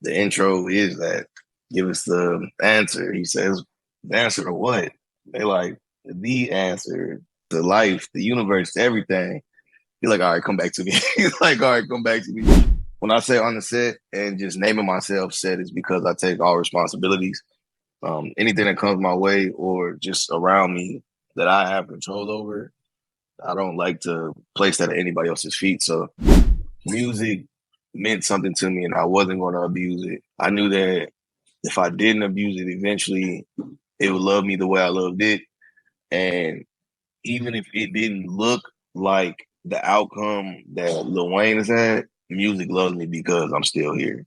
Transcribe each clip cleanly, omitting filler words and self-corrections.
The intro is that. Give us the answer. He says, the answer to what? They like, the answer to life, the universe, to everything. He's like, all right, come back to me. He's like, all right, come back to me. When I say on the set and just naming myself set is because I take all responsibilities. Anything that comes my way or just around me that I have control over, I don't like to place that at anybody else's feet. So music meant something to me and I wasn't going to abuse it. I knew that if I didn't abuse it, eventually it would love me the way I loved it. And even if it didn't look like the outcome that Lil Wayne has had, music loves me because I'm still here.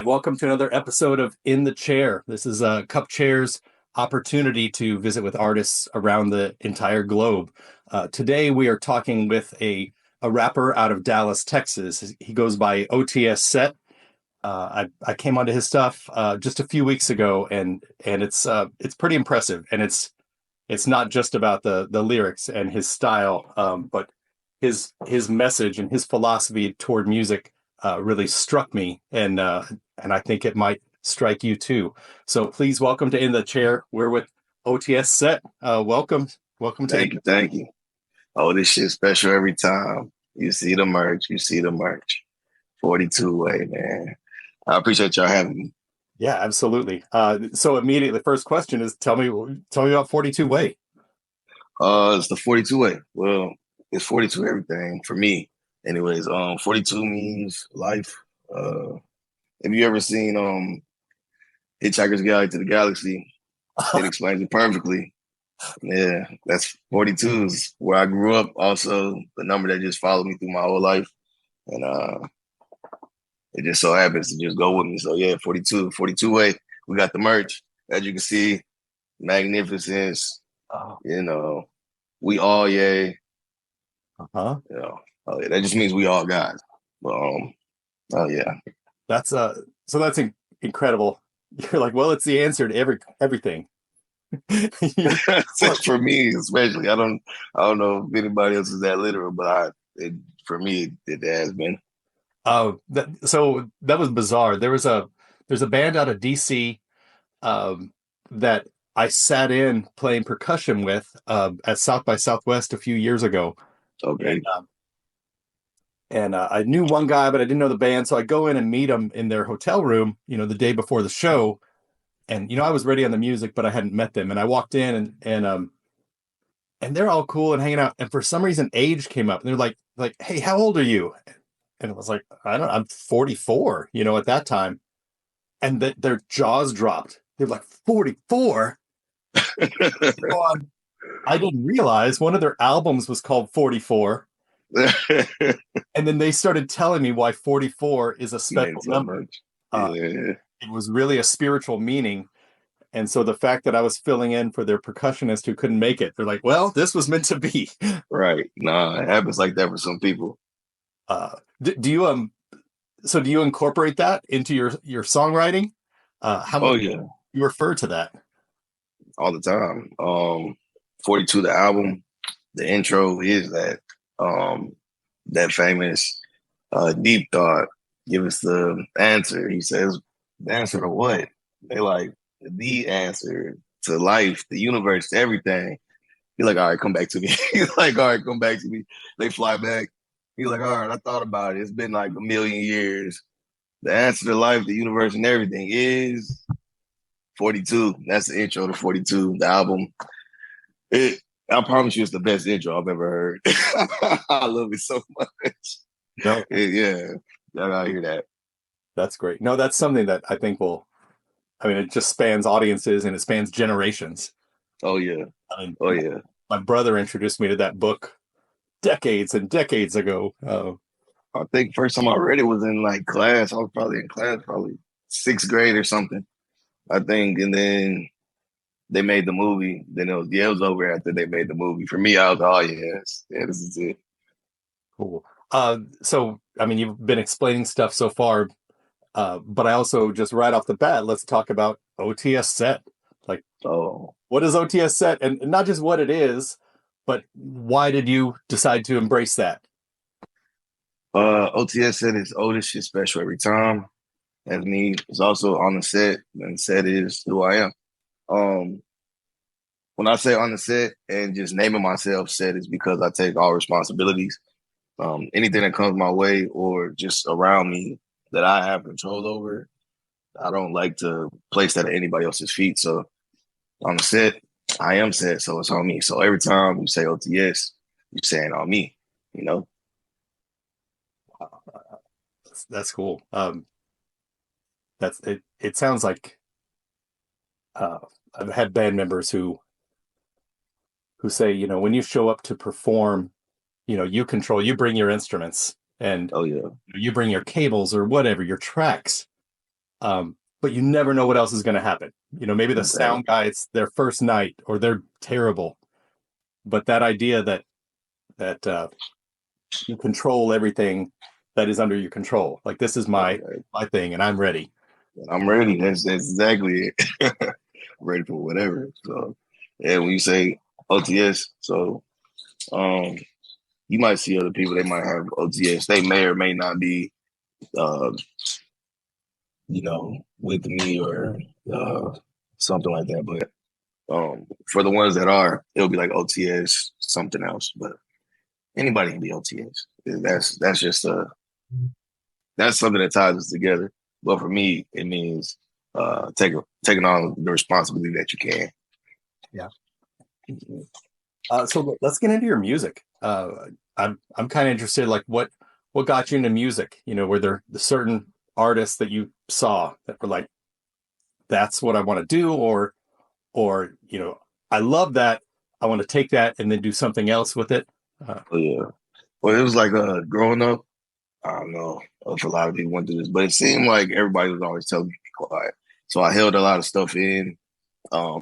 Welcome to another episode of In the Chair. This is a Cupchairs opportunity to visit with artists around the entire globe. Today we are talking with a rapper out of Dallas, Texas. He goes by OTS Set. I came onto his stuff just a few weeks ago, and it's pretty impressive. And it's not just about the lyrics and his style, but his message and his philosophy toward music really struck me, and I think it might strike you too. So please welcome to In the Chair. We're with OTS Set. Welcome to. Thank you. Oh, this shit's special every time. You see the merch. 42 way, man. I appreciate y'all having me. Yeah, absolutely. So immediately, the first question is, tell me about 42 way. It's the 42 way. Well, it's 42 everything for me. Anyways, 42 means life. Have you ever seen Hitchhiker's Guide to the Galaxy? It explains it perfectly. Yeah, that's 42 is where I grew up. Also, the number that just followed me through my whole life. And it just so happens to just go with me. So yeah, 42 way. We got the merch. As you can see, magnificence. Oh. You know, we all yay. Uh-huh. You know, oh yeah, that just means we all guys. But oh yeah. That's incredible. You're like, well, it's the answer to everything. For me, especially, I don't know if anybody else is that literal, but for me, it has been. So that was bizarre. There's a band out of DC that I sat in playing percussion with at South by Southwest a few years ago. Okay. And I knew one guy, but I didn't know the band. So I go in and meet them in their hotel room, the day before the show. And, I was ready on the music, but I hadn't met them. And I walked in and they're all cool and hanging out. And for some reason, age came up and they're like, hey, how old are you? And it was like, I'm 44, at that time. And their jaws dropped. They're like, 44? I didn't realize one of their albums was called 44. And then they started telling me why 44 is a special number. It was really a spiritual meaning. And so the fact that I was filling in for their percussionist who couldn't make it, they're like, well, this was meant to be. Right. Nah, it happens like that for some people. Do you incorporate that into your songwriting? How much yeah. You refer to that? All the time. 42, the album, the intro is that. That famous deep thought. Give us the answer. He says, the answer to what? They like, the answer to life, the universe, to everything. He's like, all right, come back to me. He's like, all right, come back to me. They fly back. He's like, all right, I thought about it. It's been like a million years. The answer to life, the universe, and everything is 42. That's the intro to 42, the album. I promise you it's the best intro I've ever heard. I love it so much. No. Yeah. Y'all gotta hear that. That's great. No, that's something that I think it just spans audiences and it spans generations. Oh, yeah. Yeah. My brother introduced me to that book decades and decades ago. I think first time I read it was in class. I was probably in class, sixth grade or something, I think. And then they made the movie. Then it was over after they made the movie. For me, I was, oh, yes. Yeah, this is it. Cool. So I mean, you've been explaining stuff so far, but I also just right off the bat, let's talk about OTS set. Like, So what is OTS set, and not just what it is, but why did you decide to embrace that? OTS Set is oldest shit special every time. That's me. It's also on the set, and set is who I am. Um, when I say on the set and just naming myself set is because I take all responsibilities. Anything that comes my way or just around me that I have control over, I don't like to place that at anybody else's feet. So on the set, I am set, so it's on me. So every time you say OTS, you're saying on me, you know? That's cool. That's it. It sounds like uh, I've had band members who say, when you show up to perform, you bring your instruments and Oh yeah. you bring your cables or whatever, your tracks. But you never know what else is going to happen. Maybe the Exactly. sound guy, it's their first night or they're terrible. But that idea that you control everything that is under your control. Like this is my thing and I'm ready. I'm ready. That's exactly it. I'm ready for whatever. So yeah, when you say OTS, so um you might see other people, they might have OTS. They may or may not be uh, with me or something like that. But for the ones that are, it'll be like OTS something else. But anybody can be OTS. That's just that's something that ties us together. But for me, it means taking on the responsibility that you can. Yeah. So let's get into your music. I'm kind of interested, like what got you into music? Were there the certain artists that you saw that were like, that's what I want to do, or I love that. I want to take that and then do something else with it. But yeah, well, it was like growing up. I don't know if a lot of people went through this, but it seemed like everybody was always telling me to be quiet. So I held a lot of stuff in. I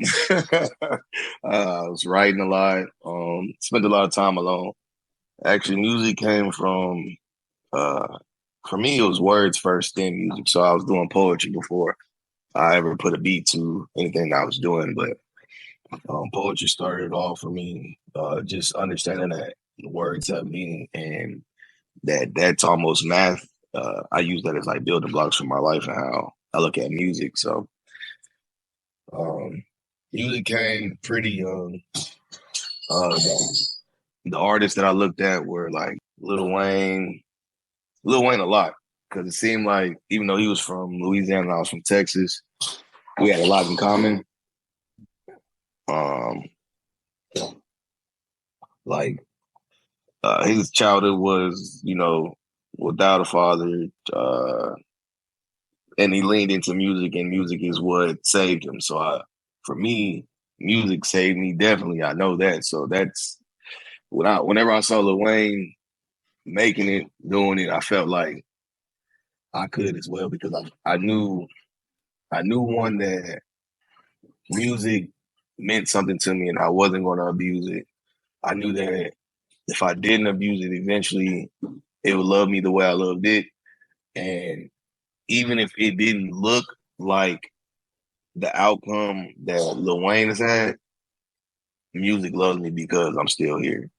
was writing a lot. Spent a lot of time alone. Actually, music came from uh, for me. It was words first, then music. So I was doing poetry before I ever put a beat to anything that I was doing. But poetry started off for me, just understanding that words have meaning and that's almost math. I use that as like building blocks for my life and how I look at music. So um, music came pretty young. Uh, the artists that I looked at were like Lil Wayne a lot because it seemed like even though he was from Louisiana and I was from Texas, we had a lot in common. Um, like his childhood was, without a father, and he leaned into music, and music is what saved him. So, for me, music saved me definitely. I know that. So that's whenever I saw Lil Wayne making it, doing it, I felt like I could as well because I knew one that music meant something to me, and I wasn't going to abuse it. I knew that if I didn't abuse it, eventually it would love me the way I loved it, and even if it didn't look like the outcome that Lil Wayne has had, music loves me because I'm still here.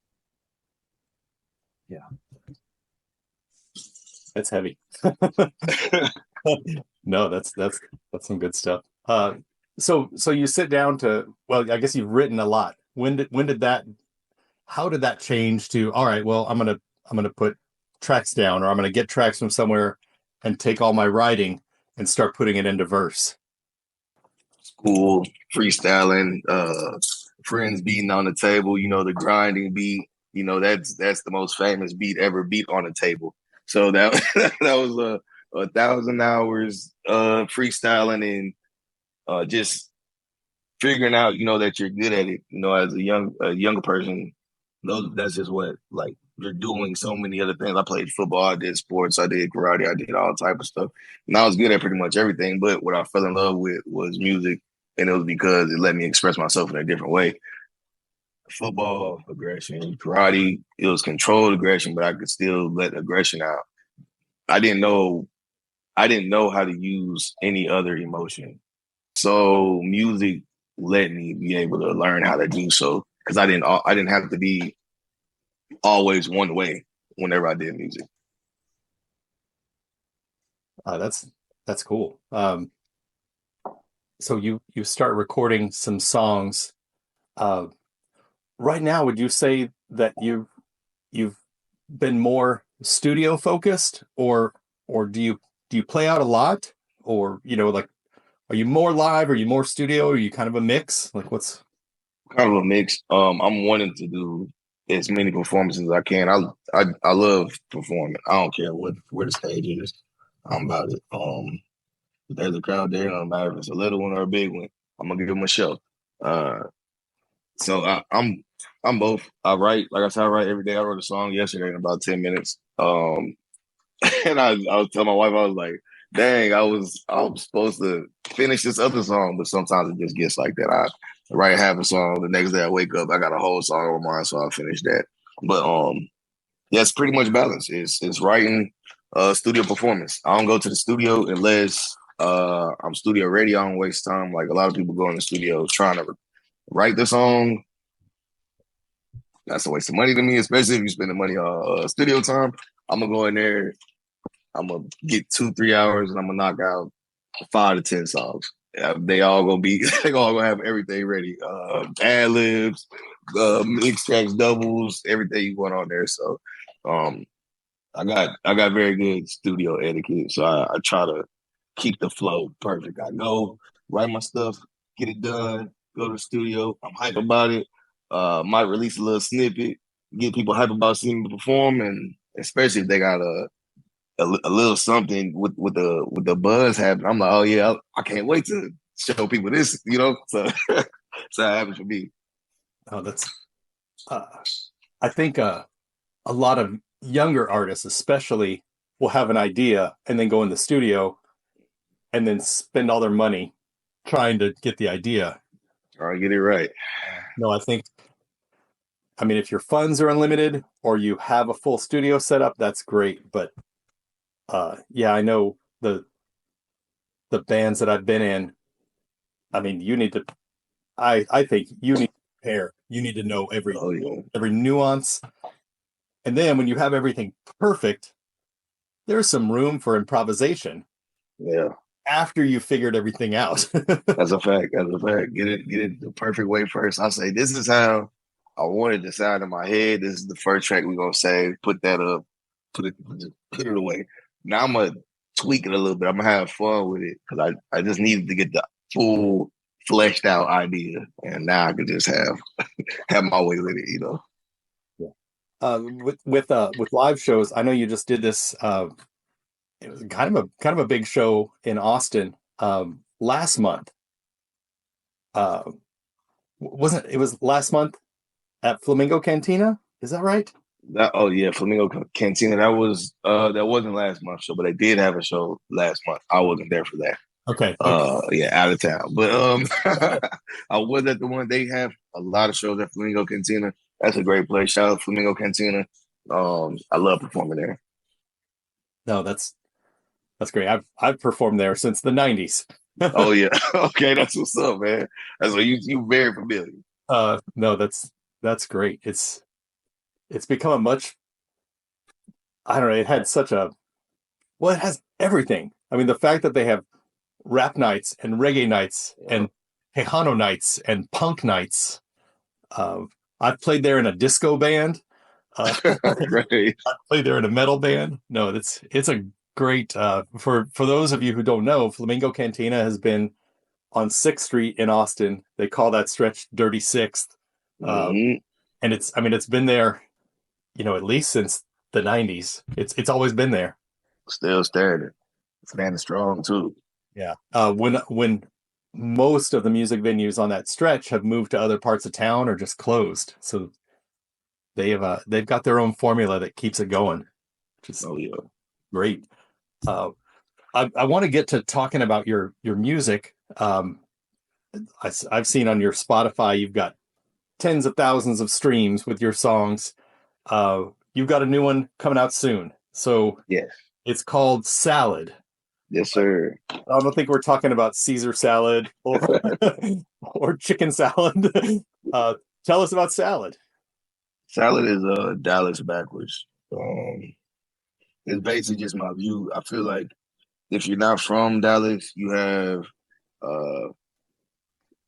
Yeah, that's heavy. No, that's some good stuff. So you sit down to, well, I guess you've written a lot. When did that? How did that change to? All right, well, I'm gonna put tracks down, or I'm gonna get tracks from somewhere and take all my writing and start putting it into verse. School, freestyling, friends beating on the table, the grinding beat, that's the most famous beat ever beat on a table. So that that was a thousand hours freestyling and just figuring out, that you're good at it, as a younger person, that's just what like you're doing so many other things. I played football, I did sports, I did karate, I did all type of stuff. And I was good at pretty much everything. But what I fell in love with was music. And it was because it let me express myself in a different way. Football aggression, karate, it was controlled aggression, but I could still let aggression out. I didn't know I didn't know how to use any other emotion. So music let me be able to learn how to do so because I didn't have to be always one way whenever I did music. That's cool. So you start recording some songs. Uh, right now, would you say that you've been more studio focused, or do you play out a lot, or like are you more live? Are you more studio? Are you kind of a mix? Like what's Kind of a mix. I'm wanting to do as many performances as I can. I love performing. I don't care where the stage is. I'm about it. If there's a crowd there, no matter if it's a little one or a big one, I'm gonna give them a show. Uh, so I'm both. I write, like I said, I write every day. I wrote a song yesterday in about 10 minutes. And I was telling my wife, I was like, dang, I was supposed to finish this other song, but sometimes it just gets like that. I write half a song, the next day I wake up, I got a whole song on my mind, so I finish that. But yeah, it's pretty much balanced. It's writing, studio performance. I don't go to the studio unless I'm studio ready. I don't waste time. Like a lot of people go in the studio trying to write the song. That's a waste of money to me, especially if you spend the money on studio time. I'm gonna go in there. I'm gonna get 2-3 hours, and I'm gonna knock out 5 to 10 songs. They all gonna be. They all gonna have everything ready. Ad libs, mix tracks, doubles, everything you want on there. So, um, I got very good studio etiquette. So I try to keep the flow perfect. I go write my stuff, get it done, go to the studio. I'm hype about it. Might release a little snippet, get people hype about seeing me perform, and especially if they got a little something with the buzz happening. I'm like, oh yeah, I can't wait to show people this. So that's how it happens for me. oh that's uh, I think a lot of younger artists especially will have an idea and then go in the studio and then spend all their money trying to get the idea. All right, get it right. No, I mean, if your funds are unlimited or you have a full studio set up, that's great. But yeah, I know the bands that I've been in. I mean, you need to. I think you need to prepare. You need to know Oh yeah, every nuance, and then when you have everything perfect, there's some room for improvisation yeah. after you figured everything out. That's a fact. That's a fact. Get it the perfect way first. I say this is how I wanted to sound in my head. This is the first track we're gonna say. Put that up. Put it away. Now I'm gonna tweak it a little bit. I'm gonna have fun with it because I just needed to get the full fleshed out idea, and now I can just have my way with it. Yeah. With live shows, I know you just did this. It was kind of a big show in Austin last month. Uh, wasn't it was last month at Flamingo Cantina? Is that right? Oh yeah, Flamingo Cantina. That wasn't last month's show, but they did have a show last month. I wasn't there for that. Okay. Okay. Yeah, out of town. But I was at the one. They have a lot of shows at Flamingo Cantina. That's a great place. Shout out Flamingo Cantina. I love performing there. No, that's great. I've performed there since the '90s. Oh yeah. Okay, that's what's up, man. That's what you very familiar. No, that's great. It's become a much I don't know. It had such a well, it has everything. I mean, the fact that they have rap nights and reggae nights Yeah. and Tejano nights and punk nights. Uh, I've played there in a disco band. Great. I played there in a metal band. No, it's a great for those of you who don't know, Flamingo Cantina has been on 6th Street in Austin. They call that stretch Dirty Sixth. Hmm. And it's been there, at least since the '90s. It's always been there. Still standing. Standing strong too. Yeah. When most of the music venues on that stretch have moved to other parts of town or just closed. So they've got their own formula that keeps it going, which is Oh yeah. great. Uh, I want to get to talking about your music. I've seen on your Spotify you've got tens of thousands of streams with your songs. You've got a new one coming out soon. So Yes, it's called SallaD. yes, sir. I don't think we're talking about Caesar salad or or chicken salad. Uh, Tell us about SallaD. SallaD is Dallas backwards. It's basically just my view. I feel like if you're not from Dallas, you have uh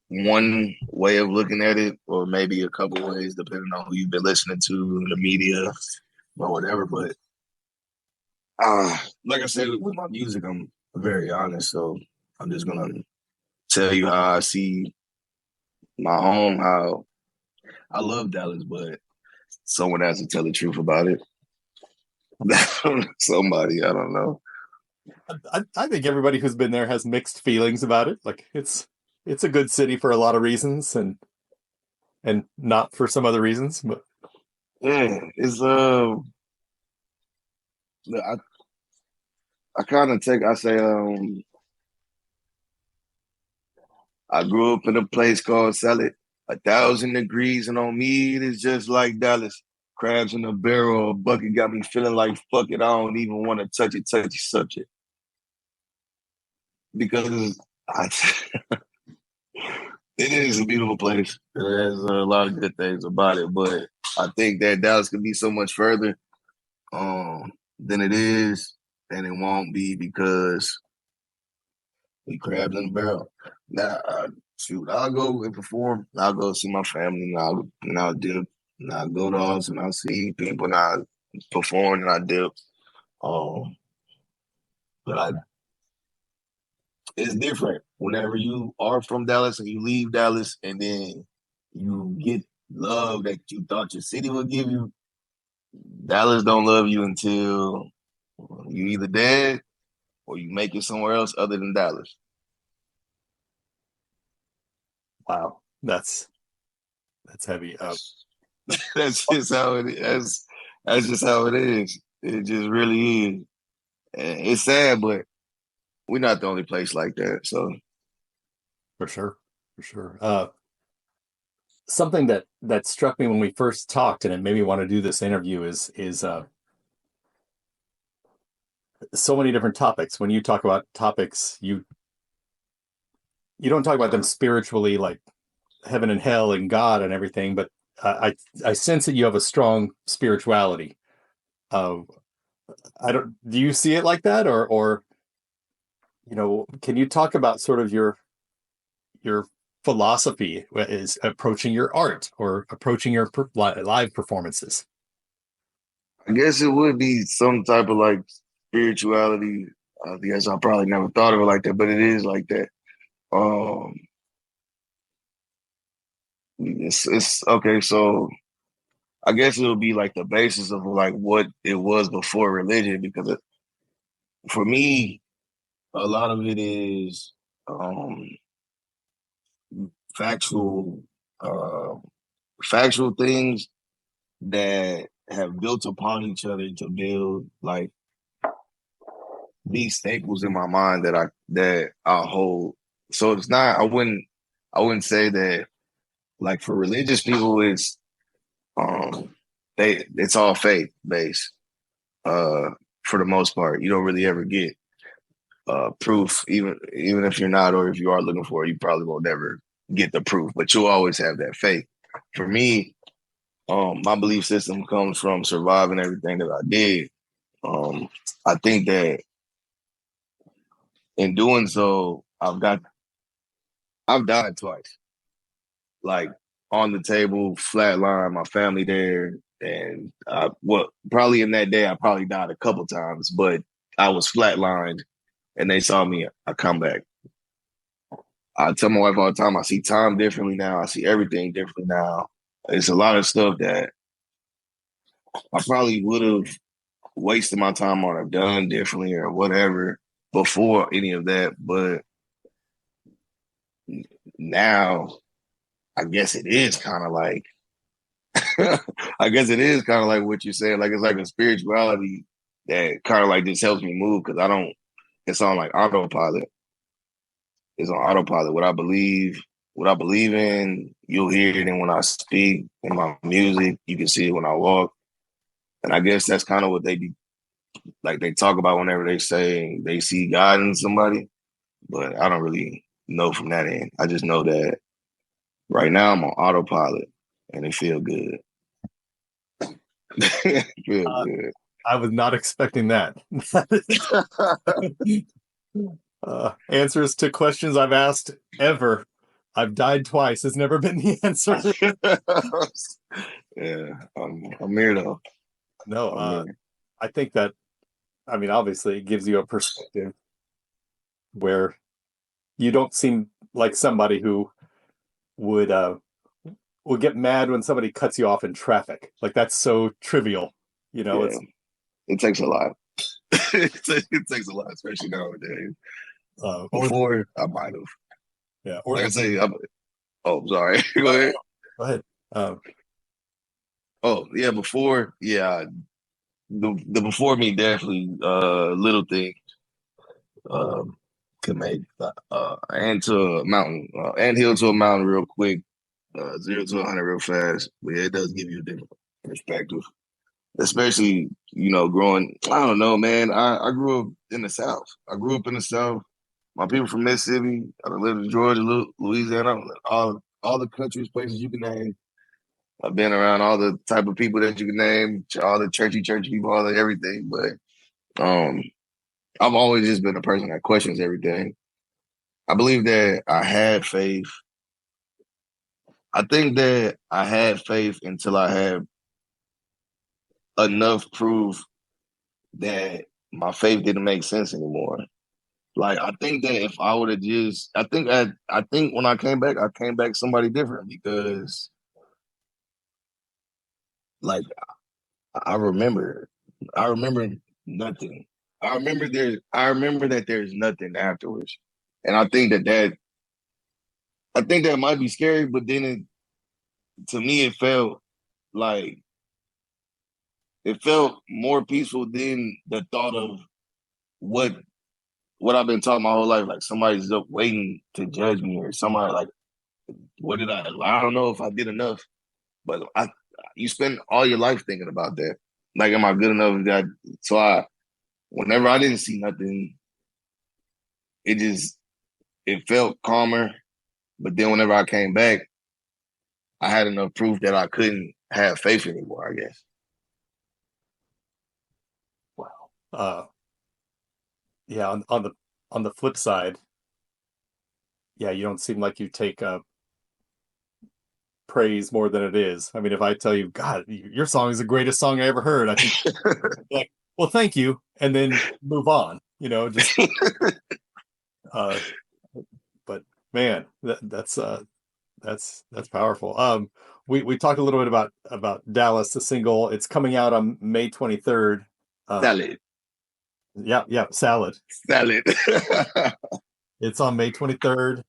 one way of looking at it, or maybe a couple ways, depending on who you've been listening to, the media or whatever. But like I said, with my music, I'm very honest. So I'm just gonna tell you how I see my home, how I love Dallas, but someone has to tell the truth about it. Somebody, I don't know. I think everybody who's been there has mixed feelings about it. Like it's a good city for a lot of reasons, and not for some other reasons. But Yeah, it's I kind of take I say I grew up in a place called SallaD, 1,000 degrees, and on me it is just like Dallas. Crabs in a barrel, a bucket got me feeling like fuck it. I don't even want to touch it, touchy subject because I, it is a beautiful place. It has a lot of good things about it, but I think that Dallas could be so much further than it is, and it won't be because we crabs in a barrel. Now, shoot, I'll go and perform. I'll go see my family, and I'll dip, and I'll go to us, and I'll see people, and I perform, and I dip. Um, but it's different whenever you are from Dallas and you leave Dallas, and then you get love that you thought your city would give you. Dallas don't love you until you either dead or you make it somewhere else other than Dallas. wow, that's heavy. That's just how it is. That's just how it is. It just really is. And it's sad, but we're not the only place like that. So For sure, for sure. Something that struck me when we first talked, and it made me want to do this interview is so many different topics. When you talk about topics, you don't talk about them spiritually, like heaven and hell and God and everything, but I sense that you have a strong spirituality. Uh, I don't. Do you see it like that, or can you talk about sort of your philosophy is approaching your art or approaching your live performances? I guess it would be some type of like spirituality. I guess I probably never thought of it like that, but it is like that. Um, it's okay. So I guess it'll be like the basis of like what it was before religion, because for me, a lot of it is um, factual, uh, factual things that have built upon each other to build like these staples in my mind that I hold. So it's not. I wouldn't say that like for religious people um it's all faith based. Uh, for the most part, you don't really ever get proof, even if you're not, or if you are looking for it, you probably will never get the proof, but you'll always have that faith. For me, my belief system comes from surviving everything that I did. Um, I think that in doing so, I've died twice, like on the table, flatline, my family there, and probably in that day I probably died a couple times, but I was flatlined, and they saw me. I come back. I tell my wife all the time, I see time differently now. I see everything differently now. It's a lot of stuff that I probably would have wasted my time on or done differently or whatever before any of that. But now, I guess it is kind of like, I guess it is kind of like what you said. Like, it's like a spirituality that kind of like just helps me move because it's on like autopilot. It's on autopilot. What I believe, what I believe in, you'll hear it in when I speak, in my music. You can see it when I walk. And I guess that's kind of what they be like. They talk about whenever they say they see God in somebody, but I don't really know from that end. I just know that right now I'm on autopilot, and it feel good. It feel Uh, good. I was not expecting that. Answers to questions I've asked ever. I've died twice has never been the answer. Yeah, I'm here though. No, I'm here. I think that, I mean, obviously it gives you a perspective where you don't seem like somebody who would would get mad when somebody cuts you off in traffic. Like that's so trivial, you know. Yeah, It's it takes a lot. It takes a lot, especially nowadays. or Before I might have, yeah, or like I the say, I'm sorry. Go ahead. go ahead. Oh yeah, before yeah, the before me definitely little things um can make and to a mountain and hill to a mountain real quick, 0 to 100 real fast. But yeah, it does give you a different perspective, especially growing. I don't know, man. I grew up in the South. I grew up in the South. My people from Mississippi. I lived in Georgia, Louisiana, all the countries, places you can name. I've been around all the type of people that you can name, all the churchy people, all the everything. But I've always just been a person that questions everything. I believe that I had faith. I think that I had faith until I had enough proof that my faith didn't make sense anymore. Like I think that if I would have just, I think when I came back somebody different because like I remember, I remember nothing. I remember that there's nothing afterwards, and I think that might be scary, but then to me it felt like it felt more peaceful than the thought of what what I've been taught my whole life. Like somebody's up waiting to judge me, or somebody like what did I don't know if I did enough, but I you spend all your life thinking about that. Like, am I good enough? So whenever I didn't see nothing, it just it felt calmer. But then whenever I came back, I had enough proof that I couldn't have faith anymore, I guess. Wow. Yeah. On the flip side, yeah, you don't seem like you take praise more than it is. I mean, if I tell you, God, your song is the greatest song I ever heard, I think like, well, thank you, and then move on. You know, just uh, but man, that's powerful. We talked a little bit about Dallas, the single. It's coming out on May 23rd. SallaD. Yeah, yeah, SallaD. SallaD. It's on May 23rd.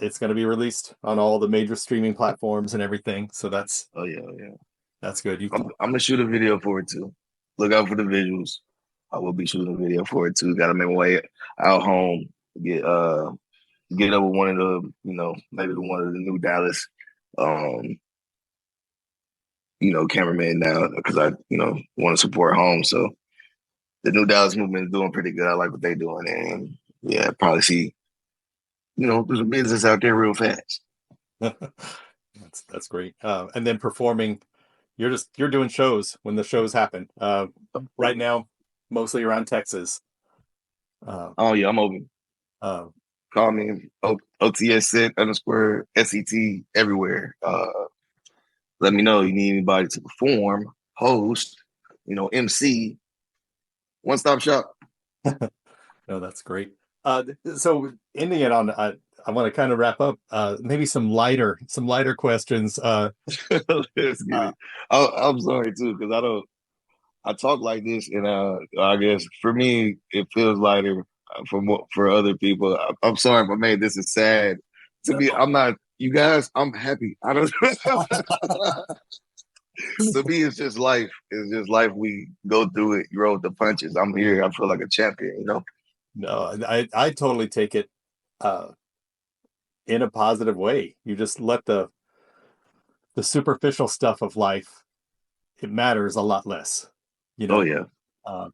It's going to be released on all the major streaming platforms and everything. So Oh yeah, oh, yeah. that's good. You I'm gonna shoot a video for it too. Look out for the visuals. I will be shooting a video for it too. Got to make my way out home. Get get up with one of the maybe one of the new Dallas um cameramen now because I want to support home. So the new Dallas movement is doing pretty good. I like what they're doing, and yeah, probably see there's a business out there real fast. that's great. And then performing, you're doing shows when the shows happen. Right now, mostly around Texas. Uh, Oh yeah, I'm open. uh, Call me OTS Set underscore SET everywhere. Let me know you need anybody to perform, host, MC, one stop shop. no, that's great. So ending it on, I want to kind of wrap up. Maybe some lighter questions. Let's get Uh, it. I'm sorry too because I talk like this, and I guess for me it feels lighter. For other people, I'm sorry if I made this is sad. To me, I'm not. You guys, I'm happy. I don't. To me, it's just life. It's just life. We go through it. You roll with the punches. I'm here. I feel like a champion. no, I totally take it. Uh, in a positive way. You just let the superficial stuff of life, it matters a lot less, you Oh know. yeah. Uh,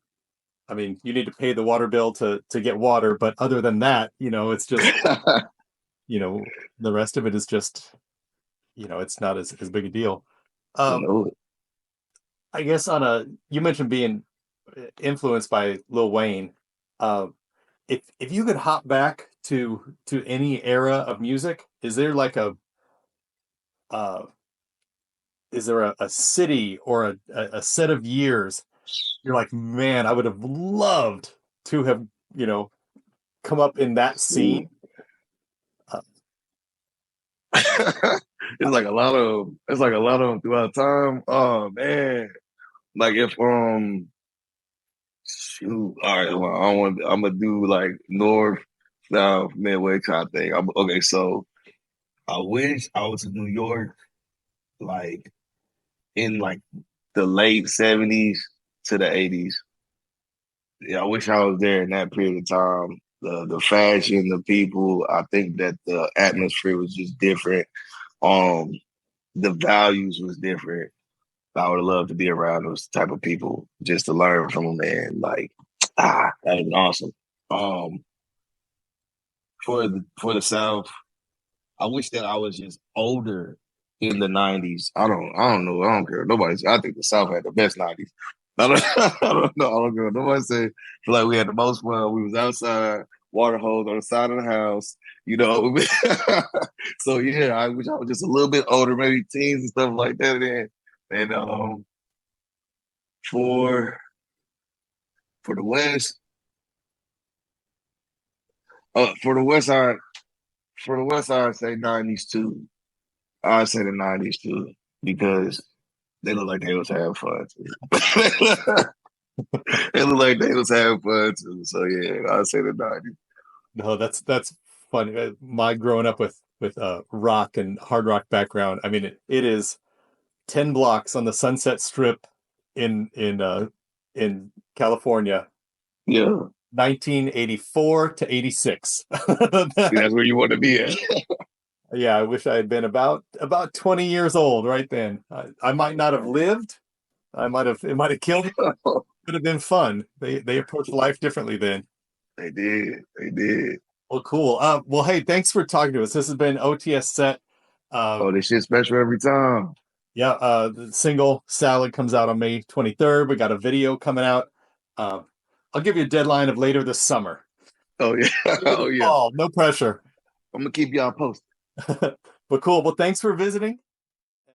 I mean, you need to pay the water bill to get water, but other than that, it's just, the rest of it is just, it's not as big a deal. You Um, know, I guess you mentioned being influenced by Lil Wayne. Uh, if you could hop back to any era of music, uh, is there a city or a set of years you're like, man, I would have loved to have, come up in that scene? shoot. It's like a lot of them throughout time. Oh man. Like if shoot, all right, well, I'm gonna do like north, south, midway kind of thing. Okay, so I wish I was in New York like in like the late 70s to the 80s. Yeah, I wish I was there in that period of time. The fashion, the people, I think that the atmosphere was just different. Um, the values was different. I would have loved to be around those type of people just to learn from them, man. Like, that was awesome. Um, for the South, I wish that I was just older in the '90s. I don't know. I don't care. I think the South had the best '90s. I don't, I don't know. I don't care. Nobody say feel like we had the most fun. We was outside, water hose on the side of the house. You know. So yeah, I wish I was just a little bit older, maybe teens and stuff like that. And for for the West, for the West side, I'd say '90s too. I'd say the '90s too because they look like they was having fun too. They look like they was having fun too. So yeah, I'd say the '90s. No, that's funny. My growing up with rock and hard rock background, I mean, it is 10 blocks on the Sunset Strip in California, Yeah, 1984 to 86. see, that's where you want to be at. Yeah, I wish I had been about 20 years old right then. I might not have lived. It might have killed me. Could have been fun. They approached life differently then. They did. They did. Well, cool. Well, hey, thanks for talking to us. This has been OTS Set. Uh, Oh, this shit special every time. yeah, the single SallaD comes out on May 23rd. We got a video coming out. Uh, I'll give you a deadline of later this summer. Oh yeah. Later this Oh yeah. fall, no pressure. I'm gonna keep y'all posted. But cool. Well, thanks for visiting.